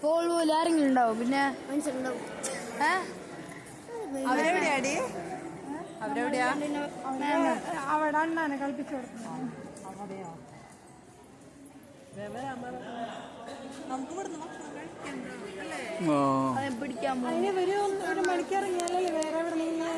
പോലും ആരെങ്കിലും ഉണ്ടാവും പിന്നെ മനസ്സിലുണ്ടാവും. അവരെവിടെയാടി? അവരെവിടെയാ? അവിടെ അണ്ണാനെ കളിപ്പിച്ചു കൊടുക്കുന്നു. നമുക്ക് ഇവിടുന്ന് ഭക്ഷണം കഴിക്കണ്ടോ അല്ലേ? പിടിക്കാൻ അതിന് ഒരു മണിക്ക് ഇറങ്ങിയാലല്ലേ വേറെ എവിടെ നിന്ന്